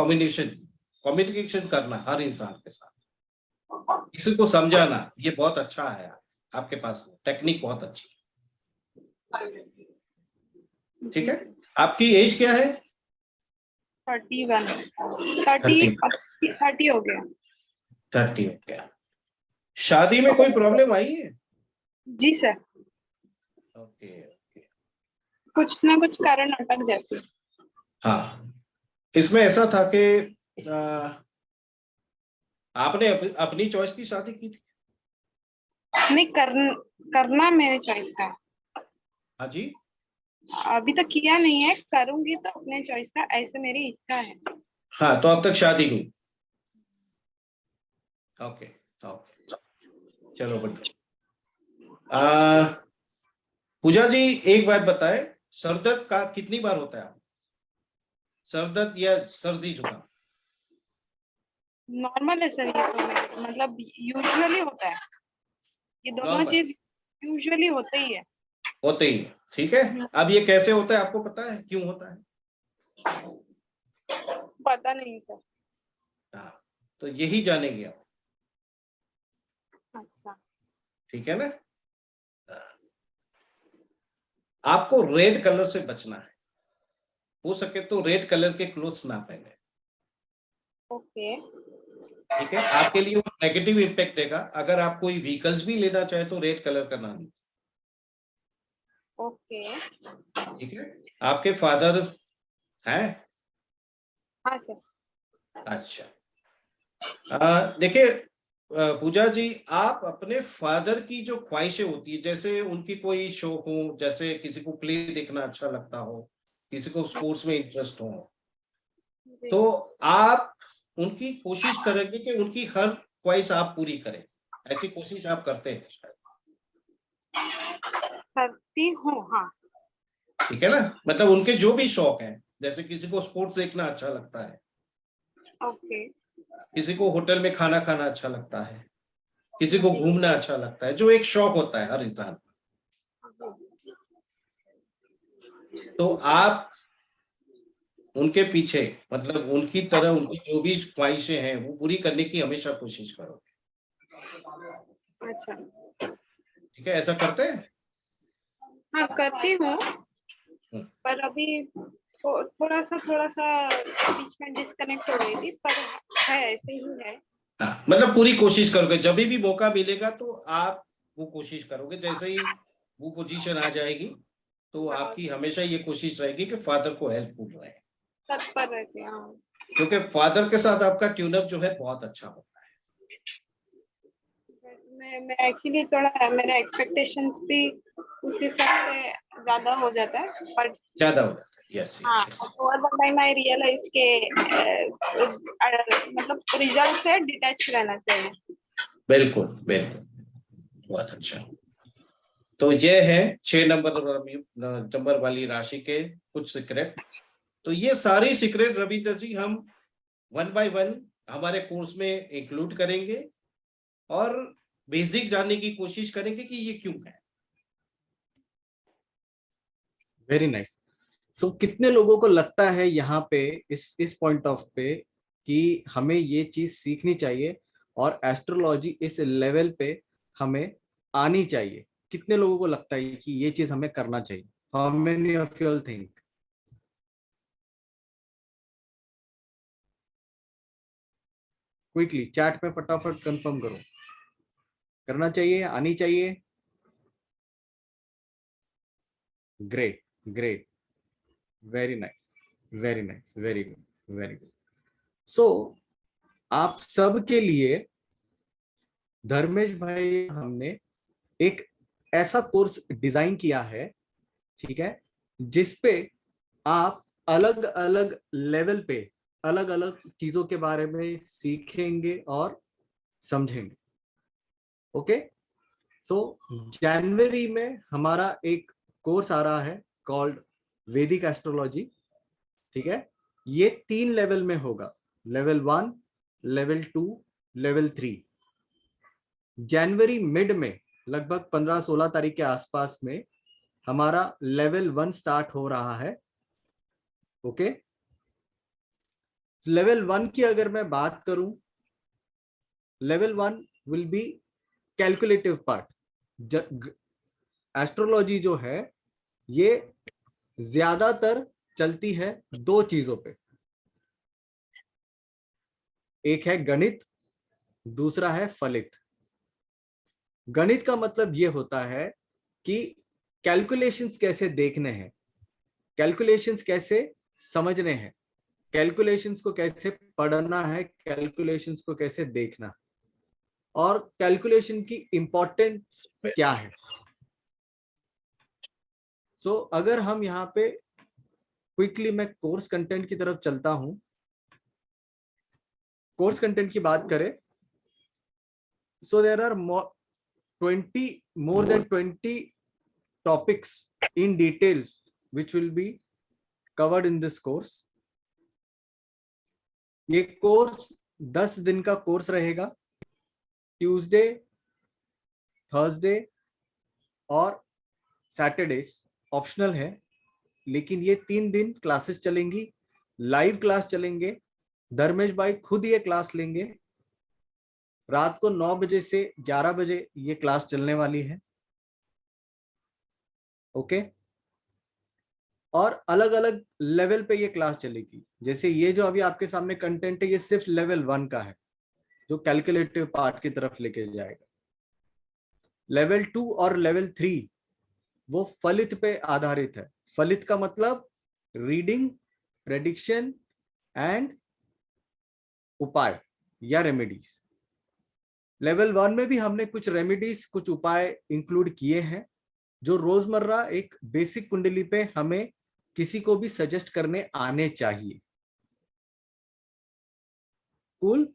कम्युनिकेशन करना हर इंसान के साथ, किसी को समझाना, ये बहुत अच्छा है, आपके पास टेक्निक बहुत अच्छी है, ठीक है। आपकी एज क्या है? 31, 30 हो गया। 30 हो गया। शादी में कोई प्रॉब्लम आई है? जी सर, ओके ओके। कुछ ना कुछ कारण अटक जाती है। हाँ, इसमें ऐसा था कि आपने अपनी चॉइस की शादी की थी? नहीं, करना मेरे चॉइस का है। हाँ जी। अभी तक किया नहीं है, करूंगी तो अपने चॉइस का, ऐसे मेरी इच्छा है। हाँ, तो अब तक शादी हुई। ओके ओके, चलो बढ़िया। पूजा जी, एक बात बताए, सरदर्द का कितनी बार होता है आप, सरदर्द या सर्दी जुकाम? नॉर्मल है सर, ये तो मतलब यूजुअली होता है, ये दोनों नॉर्मल चीज यूजुअली होते ही है। होते ही, ठीक है। अब ये कैसे होता है आपको पता है, क्यों होता है? पता नहीं सर। हाँ, तो यही जानेंगे आप, अच्छा। ठीक है ना। आपको रेड कलर से बचना है, हो सके तो रेड कलर के क्लोथ्स ना पहने, ओके। ठीक है। आपके लिए वो नेगेटिव इम्पैक्ट देगा। अगर आप कोई व्हीकल्स भी लेना चाहे तो रेड कलर का ना लें, ओके। ठीक है। आपके फादर हैं? हाँ सर। अच्छा, देखिए पूजा जी, आप अपने फादर की जो ख्वाहिशें होती है, जैसे उनकी कोई शौक हो, जैसे किसी को प्ले देखना अच्छा लगता हो, किसी को स्पोर्ट्स में इंटरेस्ट हो, जी। तो आप उनकी कोशिश करेंगे कि उनकी हर ख्वाहिश आप पूरी करें, ऐसी कोशिश आप करते हैं शायद, करती हूँ, हाँ। ठीक है ना। मतलब उनके जो भी शौक हैं, जैसे किसी को स्पोर्ट्स देखना अच्छा लगता है, ओके। किसी को होटल में खाना खाना अच्छा लगता है, किसी को घूमना अच्छा लगता है, जो एक शौक होता है हर इंसान का, तो आप उनके पीछे, मतलब उनकी तरह उनकी जो भी ख्वाहिशें हैं वो पूरी करने की हमेशा कोशिश करो, अच्छा। ठीक है। ऐसा करते हैं। हाँ, करती हूँ, हम्म, पर अभी थोड़ा सा बीच में डिस्कनेक्ट हो गई थी, पर है ऐसे ही है। हाँ, मतलब पूरी कोशिश करोगे, जब भी मौका मिलेगा तो आप वो कोशिश करोगे, जैसे ही वो पोजीशन आ जाएगी तो हाँ, आपकी हमेशा ये कोशिश रहेगी कि फादर को हेल्पफुल रहे, तत्पर रहते हैं, हाँ। क्योंकि फादर के साथ आपका ट्यूनअप जो है बहुत अच्छा होता है। मैं एक्चुअली थोड़ा मेरे एक्सपेक्टेशंस भी उस हिसाब से ज्यादा हो जाता है, पर ज्यादा हो जाता है, यस हाँ, yes yes, over the time I realize के मतलब रिजल्ट से डिटैच रहना चाहिए। बिल्कुल बिल्कुल, बहुत अच्छा। तो ये है 6 नंबर वाली राशि के कुछ सीक्रेट। तो ये सारी सीक्रेट रविंद्र जी हम 1 बाय 1 हमारे कोर्स में इंक्लूड करेंगे और बेसिक जानने की कोशिश करेंगे कि ये क्यों है। Very nice. सो कितने लोगों को लगता है यहाँ पे इस पॉइंट ऑफ पे कि हमें ये चीज सीखनी चाहिए और एस्ट्रोलॉजी इस लेवल पे हमें आनी चाहिए? कितने लोगों को लगता है कि ये चीज हमें करना चाहिए? How many of you all think? Quickly chat पे फटाफट कंफर्म करो, करना चाहिए, आनी चाहिए? Great great, very nice. Very nice, very good, very good. So आप सबके लिए धर्मेश भाई हमने एक ऐसा कोर्स डिजाइन किया है, ठीक है, जिसपे आप अलग अलग लेवल पे अलग अलग चीजों के बारे में सीखेंगे और समझेंगे। ओके, सो जनवरी में हमारा एक कोर्स आ रहा है कॉल्ड वैदिक एस्ट्रोलॉजी, ठीक है। ये 3 लेवल में होगा, लेवल 1, लेवल 2, लेवल 3। जनवरी मिड में लगभग 15-16 तारीख के आसपास में हमारा लेवल 1 स्टार्ट हो रहा है। ओके, लेवल 1 की अगर मैं बात करूं, level 1 will be calculative part. Astrology जो है ये ज्यादातर चलती है 2 चीजों पे, एक है गणित, दूसरा है फलित। गणित का मतलब ये होता है कि कैलकुलेशंस कैसे देखने हैं, कैलकुलेशंस कैसे समझने हैं, कैलकुलेशंस को कैसे पढ़ना है, कैलकुलेशंस को कैसे देखना, और कैलकुलेशन की इंपॉर्टेंस क्या है। सो अगर हम यहाँ पे क्विकली मैं कोर्स कंटेंट की तरफ चलता हूं। कोर्स कंटेंट की बात करें, so there are more than 20 topics in detail which will be covered in this course. ये कोर्स 10 दिन का कोर्स रहेगा। ट्यूसडे, थर्सडे और सैटरडेज ऑप्शनल है, लेकिन ये 3 दिन क्लासेस चलेंगी, लाइव क्लास चलेंगे। धर्मेश भाई खुद ये क्लास लेंगे। रात को 9 बजे से 11 बजे ये क्लास चलने वाली है। ओके, और अलग अलग लेवल पे ये क्लास चलेगी। जैसे ये जो अभी आपके सामने कंटेंट है, ये सिर्फ लेवल 1 का है, जो कैलकुलेटिव पार्ट की तरफ लेके जाएगा। लेवल 2 और लेवल 3 वो फलित पे आधारित है। फलित का मतलब रीडिंग, प्रेडिक्शन एंड उपाय या रेमेडीज। लेवल 1 में भी हमने कुछ रेमेडीज, कुछ उपाय इंक्लूड किए हैं, जो रोजमर्रा एक बेसिक कुंडली पे हमें किसी को भी सजेस्ट करने आने चाहिए। कूल।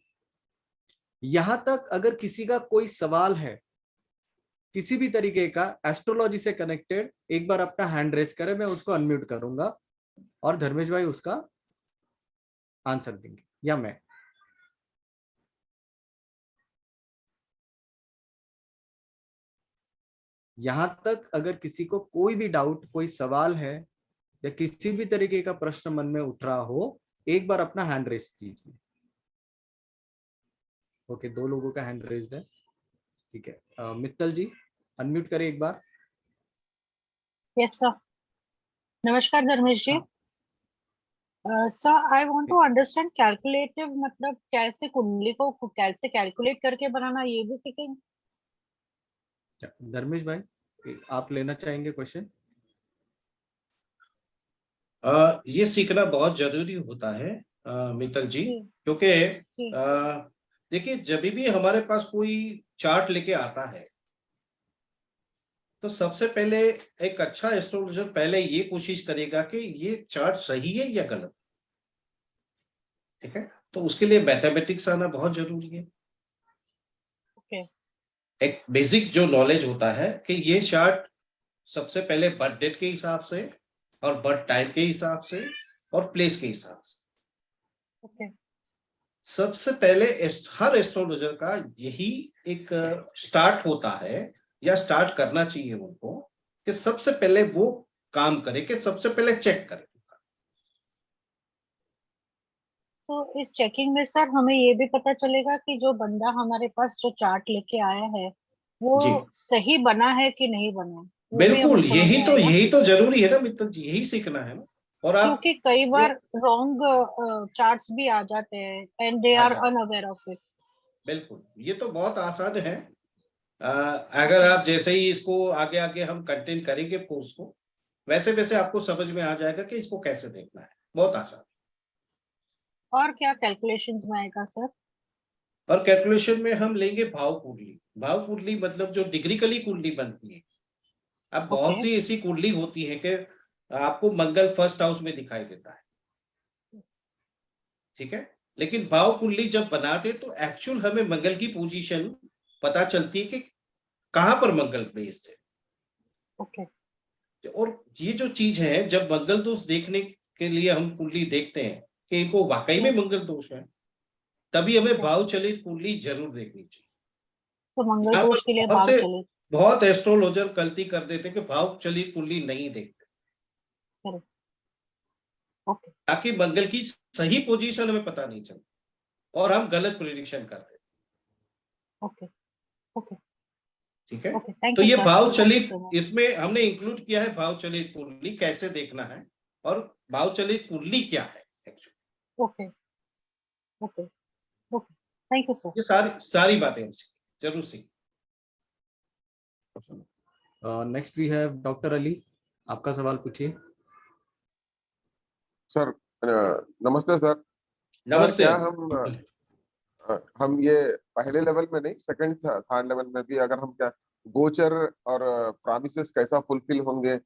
यहां तक अगर किसी का कोई सवाल है किसी भी तरीके का एस्ट्रोलॉजी से कनेक्टेड, एक बार अपना हैंड रेस करे, मैं उसको अनम्यूट करूंगा और धर्मेश भाई उसका आंसर देंगे, या मैं। यहां तक अगर किसी को कोई भी डाउट, कोई सवाल है या किसी भी तरीके का प्रश्न मन में उठ रहा हो, एक बार अपना हैंड रेस कीजिए। ओके, 2 लोगों का हैंड रेस्ड है, ठीक है। मित्तल जी अनम्यूट करें एक बार। Yes sir. नमस्कार Dharmesh ji. Sir I want to understand calculative मतलब कैसे कुंडली को कैसे कैलकुलेट करके बनाना, ये भी सीखेंगे। धर्मेश भाई आप लेना चाहेंगे क्वेश्चन? ये सीखना बहुत जरूरी होता है मित्तल जी, जी। क्योंकि जी। देखिए जब भी हमारे पास कोई चार्ट लेके आता है तो सबसे पहले एक अच्छा एस्ट्रोलॉजर पहले ये कोशिश करेगा कि ये चार्ट सही है या गलत, ठीक है। तो उसके लिए मैथमेटिक्स आना बहुत जरूरी है। ओके। एक बेसिक जो नॉलेज होता है कि ये चार्ट सबसे पहले बर्थ डेट के हिसाब से और बर्थ टाइम के हिसाब से और प्लेस के हिसाब से। ओके। सबसे पहले हर एस्ट्रोलॉजर का यही एक स्टार्ट होता है या स्टार्ट करना चाहिए उनको, कि सबसे पहले वो काम करे, कि सबसे पहले चेक करे। तो इस चेकिंग में सर हमें ये भी पता चलेगा कि जो बंदा हमारे पास जो चार्ट लेके आया है वो जी सही बना है कि नहीं बना, वो भी बिल्कुल, हमें समझ में आएगा। यही तो जरूरी है ना मित्र जी, यही सीखना है ना। और आप क्योंकि कई बार रॉन्ग चार्ट्स भी आ जाते हैं and they are unaware of it. बिल्कुल, ये तो बहुत आसान है। अगर आप जैसे ही इसको आगे आगे हम कंटेंट करेंगे कोर्स को, वैसे वैसे आपको समझ में आ जाएगा कि इसको कैसे देखना है। बहुत आसान। और क्या कैलकुलेशंस में आएगा सर? और कैलकुलेशन में हम लेंगे भाव कुंडली। भाव कुंडली मतलब जो डिग्रिकली कुंडली बनती है। अब बहुत Okay. सी ऐसी कुंडली होती है कि आपको मंगल फर्स्ट हाउस में दिखाई देता है, ठीक है, लेकिन भाव कुंडली जब बनाते तो एक्चुअल हमें मंगल की पोजीशन पता चलती है कि कहां पर मंगल प्लेस्ड है। Okay. और ये जो चीज है, जब मंगल दोष देखने के लिए हम कुंडली देखते हैं कि इनको वाकई में Yes. मंगल दोष है, तभी हमें Okay. भाव चलित कुंडली जरूर देखनी चाहिए। तो मंगल यहाँ पर दोष के लिए भाव चले। बहुत एस्ट्रोलॉजर गलती कर देते हैं कि भाव चलित कुंडली नहीं देखते, Correct. Okay. ताकि मंगल की सही पोजीशन हमें पता नहीं चलती और हम गलत प्रिडिक्शन करते हैं। Okay. Okay. ठीक है, Okay. Thank तो you, ये sir. भाव Thank you चलित, so much. इसमें हमने इंक्लूड किया है भाव चलित कुंडली कैसे देखना है और भाव चलित कुंडली क्या है actually. Okay. Okay. Okay. Thank you, sir. ये सारी बातें हम जरूर सीख। Next we have doctor Ali, आपका सवाल पूछिए। सर नमस्ते सर। नमस्ते। क्या हम ये पहले लेवल में नहीं, सेकंड थर्ड लेवल में भी अगर हम क्या गोचर और प्रॉमिसेस कैसा फुलफिल होंगे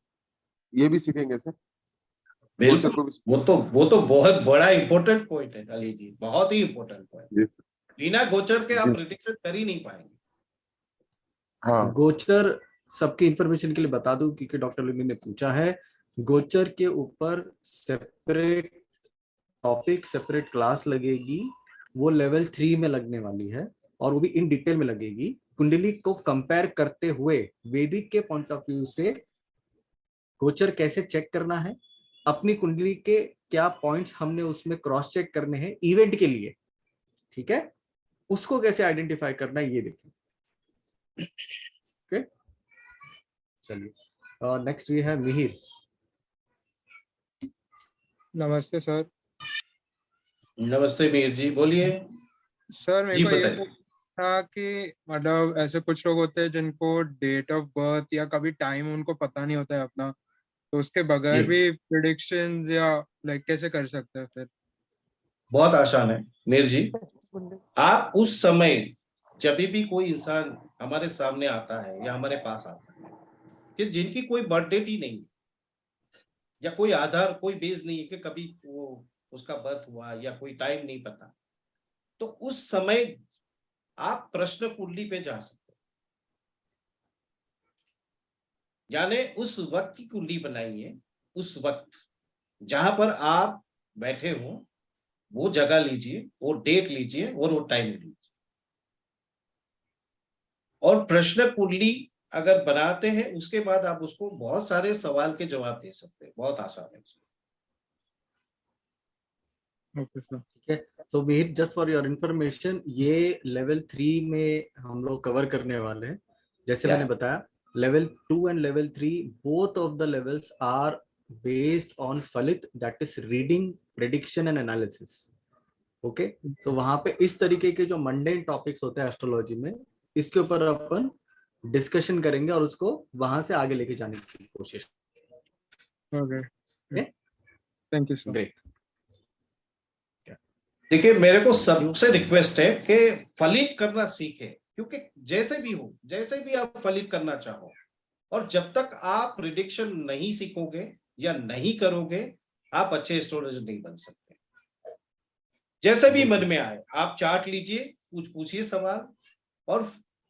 ये भी सीखेंगे सर? गोचर को भी वो तो बहुत बड़ा इंपॉर्टेंट पॉइंट है अली जी, बहुत ही इंपॉर्टेंट पॉइंट। जी। बिना गोचर के आप जी। प्रिडिक्शन कर ही नहीं पाएंगे। हाँ गोचर सबकी इंफॉर्मेशन के लिए बता दूं, क्योंकि डॉक्टर लुमी ने पूछा है, गोचर के ऊपर सेपरेट टॉपिक, सेपरेट क्लास लगेगी, वो लेवल 3 में लगने वाली है और वो भी इन डिटेल में लगेगी। कुंडली को कंपेयर करते हुए वैदिक के पॉइंट ऑफ व्यू से गोचर कैसे चेक करना है, अपनी कुंडली के क्या पॉइंट्स हमने उसमें क्रॉस चेक करने हैं इवेंट के लिए, ठीक है, उसको कैसे आइडेंटिफाई करना है ये देखें। ओके, चलिए नेक्स्ट वी है मिहिर। नमस्ते सर। नमस्ते मीर जी, बोलिए। सर मेरे जी को ये बताइए। पूछना था कि मतलब ऐसे कुछ लोग होते हैं जिनको डेट ऑफ बर्थ या कभी टाइम उनको पता नहीं होता है अपना, तो उसके बगैर जी। भी प्रेडिक्शंस या लाइक कैसे कर सकते हैं फिर? बहुत आसान है मीर जी। आप उस समय जब भी कोई इंसान हमारे सामने आता है या हमारे पास आता है कि जिनकी कोई बर्थ डेट ही नहीं है या कोई आधार, कोई बेस नहीं है कि कभी वो उसका बर्थ हुआ या कोई टाइम नहीं पता, तो उस समय आप प्रश्न कुंडली पे जा सकते हैं। यानी उस वक्त की कुंडली बनाइए, उस वक्त जहां पर आप बैठे हो वो जगह लीजिए, वो डेट लीजिए और वो टाइम लीजिए, और प्रश्न कुंडली अगर बनाते हैं उसके बाद आप उसको बहुत सारे सवाल के जवाब दे सकते हैं। बहुत आसान है उसमें। Okay sir. ठीक है, so Mihir, just for your information, ये लेवल 3 में हम लोग कवर करने वाले हैं। जैसे मैंने बताया, level 2 and level 3 both of the levels are based on फलित, that is reading, prediction and analysis. Okay, तो वहां पे इस तरीके के जो मंडेन टॉपिक्स होते हैं एस्ट्रोलॉजी में, इसके ऊपर अपन डिस्कशन करेंगे और उसको वहां से आगे लेके जाने की कोशिश। Okay, thank you sir. Great. देखिए, मेरे को सबसे रिक्वेस्ट है कि फलित करना सीखे, क्योंकि जैसे भी आप फलित करना चाहो, और जब तक आप प्रिडिक्शन नहीं सीखोगे या नहीं करोगे, आप अच्छे एस्ट्रोलॉजर नहीं बन सकते। जैसे भी मन में आए आप चार्ट लीजिए, पूछिए सवाल और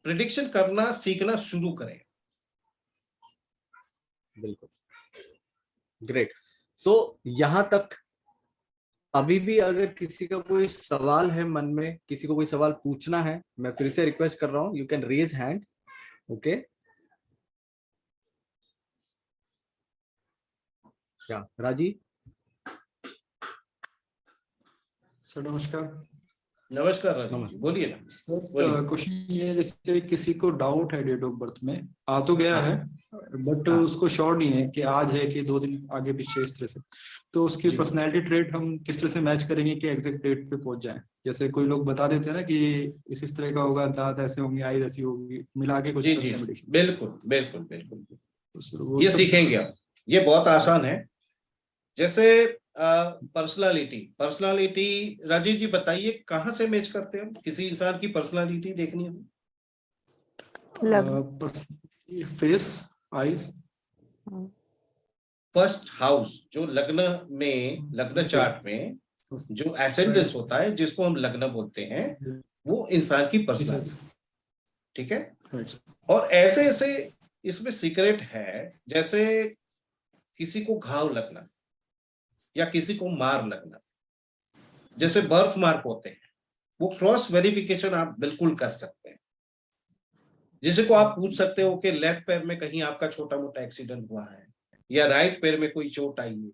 प्रिडिक्शन करना सीखना शुरू करें। बिल्कुल, ग्रेट। सो यहां तक अभी भी अगर किसी का कोई सवाल है मन में, किसी को कोई सवाल पूछना है, मैं फिर से रिक्वेस्ट कर रहा हूं, you can raise hand. Okay, क्या राजी? सर नमस्कार। नमस्कार राजीव जी, बोलिए ना। सर बोलिए। क्वेश्चन ये है, जैसे किसी को डाउट है डेट ऑफ बर्थ में, आ तो गया है बट हाँ। उसको श्योर नहीं है कि आज है कि 2 दिन आगे पीछे इस तरह से, तो उसकी जी। पर्सनैलिटी ट्रेट हम किस तरह से मैच करेंगे कि एग्जैक्ट डेट पे पहुंच जाए? जैसे कोई लोग बता देते हैं ना कि इस तरह का होगा, दांत ऐसे होंगे, आई ऐसी होगी, मिला के कुछ जी करते जी हैं prediction। बिल्कुल बिल्कुल बिल्कुल, तो सर वो ये सब सीखेंगे आप। ये बहुत आसान है। जैसे पर्सनालिटी राजीव जी बताइए कहाँ से मैच करते हैं हम? किसी इंसान की पर्सनालिटी देखनी है फेस, आईज, फर्स्ट हाउस जो लग्न में, लग्न चार्ट में जो एसेंडेंस होता है जिसको हम लग्न बोलते हैं, वो इंसान की पर्सनालिटी, ठीक है। और ऐसे ऐसे इसमें सीक्रेट है, जैसे किसी को घाव लगना या किसी को मार लगना, जैसे बर्थ मार्क होते हैं, वो क्रॉस वेरिफिकेशन आप बिल्कुल कर सकते हैं। जिसे को आप पूछ सकते हो कि लेफ्ट पैर में कहीं आपका छोटा मोटा एक्सीडेंट हुआ है या राइट पैर में कोई चोट आई है,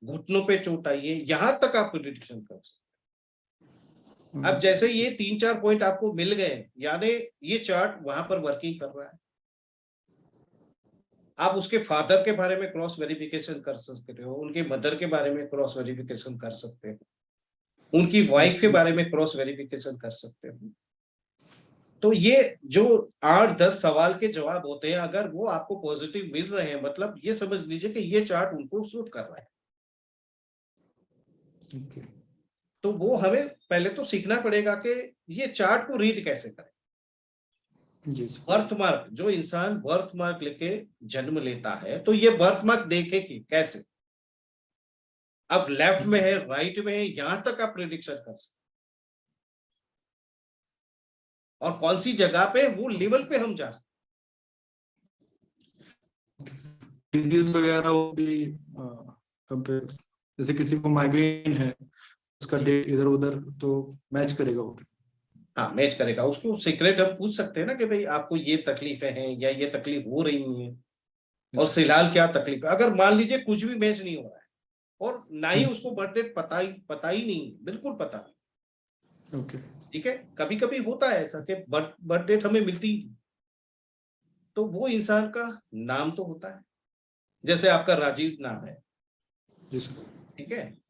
घुटनों पे चोट आई है, यहां तक आप प्रेडिक्शन कर सकते हैं। अब जैसे ये 3-4 पॉइंट आपको मिल गए, यानी ये चार्ट वहां पर वर्किंग कर रहा है। आप उसके फादर के बारे में क्रॉस वेरिफिकेशन कर सकते हो, उनके मदर के बारे में क्रॉस वेरिफिकेशन कर सकते हो, उनकी वाइफ के बारे में क्रॉस वेरिफिकेशन कर सकते हो। तो ये जो 8-10 सवाल के जवाब होते हैं, अगर वो आपको पॉजिटिव मिल रहे हैं, मतलब ये समझ लीजिए कि ये चार्ट उनको सूट कर रहा है। तो वो हमें पहले तो सीखना पड़ेगा कि ये चार्ट को रीड कैसे करें। बर्थ मार्क, जो इंसान बर्थ मार्क लेके जन्म लेता है, तो ये बर्थ मार्क देखे कि कैसे, अब लेफ्ट में है, राइट में है, यहां तक आप प्रेडिक्शन कर सकते, और कौन सी जगह पे, वो लेवल पे हम जा सकते। डिजीज वगैरह वो भी कंपेयर, जैसे किसी को माइग्रेन है, उसका डेट इधर उधर तो मैच करेगा वो। हाँ, मैच करेगा। उसको सीक्रेट हम पूछ सकते हैं ना कि भाई आपको ये तकलीफें हैं या ये तकलीफ हो रही है, और फिलहाल क्या तकलीफ है। अगर मान लीजिए कुछ भी मैच नहीं हो रहा है और ना ही उसको बर्थ डेट पता ही नहीं, बिल्कुल पता नहीं, ओके, ठीक है। कभी कभी होता है ऐसा कि बर्थ डेट हमें मिलती, तो वो इंसान का नाम तो होता है, जैसे आपका राजीव नाम है, ठीक है।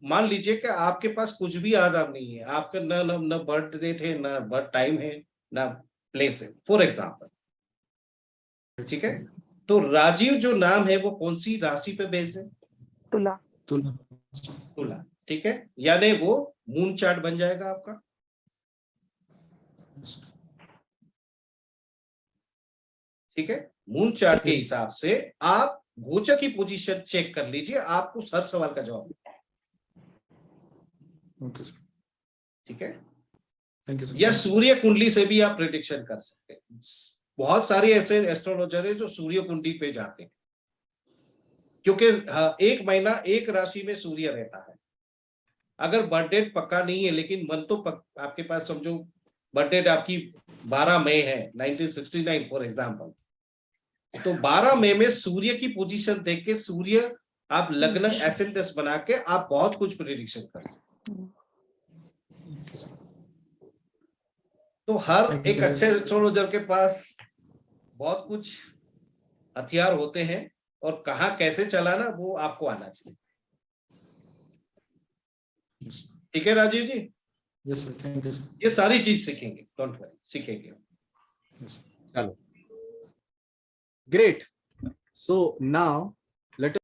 मान लीजिए कि आपके पास कुछ भी आधार नहीं है, आपका न बर्थ डेट है, ना बर्थ टाइम है, ना प्लेस है, फॉर एग्जाम्पल, ठीक है। तो राजीव जो नाम है वो कौन सी राशि पे बेस्ड है? तुला। तुला, ठीक है। यानी वो मून चार्ट बन जाएगा आपका, ठीक है। मून चार्ट के हिसाब से आप गोचर की पोजीशन चेक कर लीजिए, आपको हर सवाल का जवाब मिलेगा, ठीक है। या सूर्य कुंडली से भी आप प्रेडिक्शन कर सकते हैं। बहुत सारे ऐसे एस्ट्रोलॉजर है जो सूर्य कुंडली पे जाते हैं, क्योंकि एक महीना एक राशि में सूर्य रहता है। अगर बर्थ डेट पक्का नहीं है, लेकिन मन तो आपके पास, समझो बर्थ डेट आपकी 12 मई है 1969 फॉर एग्जाम्पल, तो 12 मई में सूर्य की पोजीशन देख के, सूर्य आप लग्न एसेंडेंस बना के आप बहुत कुछ प्रेडिक्शन कर सकते हैं। तो हर एक अच्छे एस्ट्रोलॉजर के पास बहुत कुछ हथियार होते हैं, और कहाँ कैसे चलाना वो आपको आना चाहिए, ठीक है Rajiv ji? Yes sir, thank you sir. ये सारी चीज सीखेंगे, डोंट वरी, सीखेंगे। चलो, ग्रेट। So now let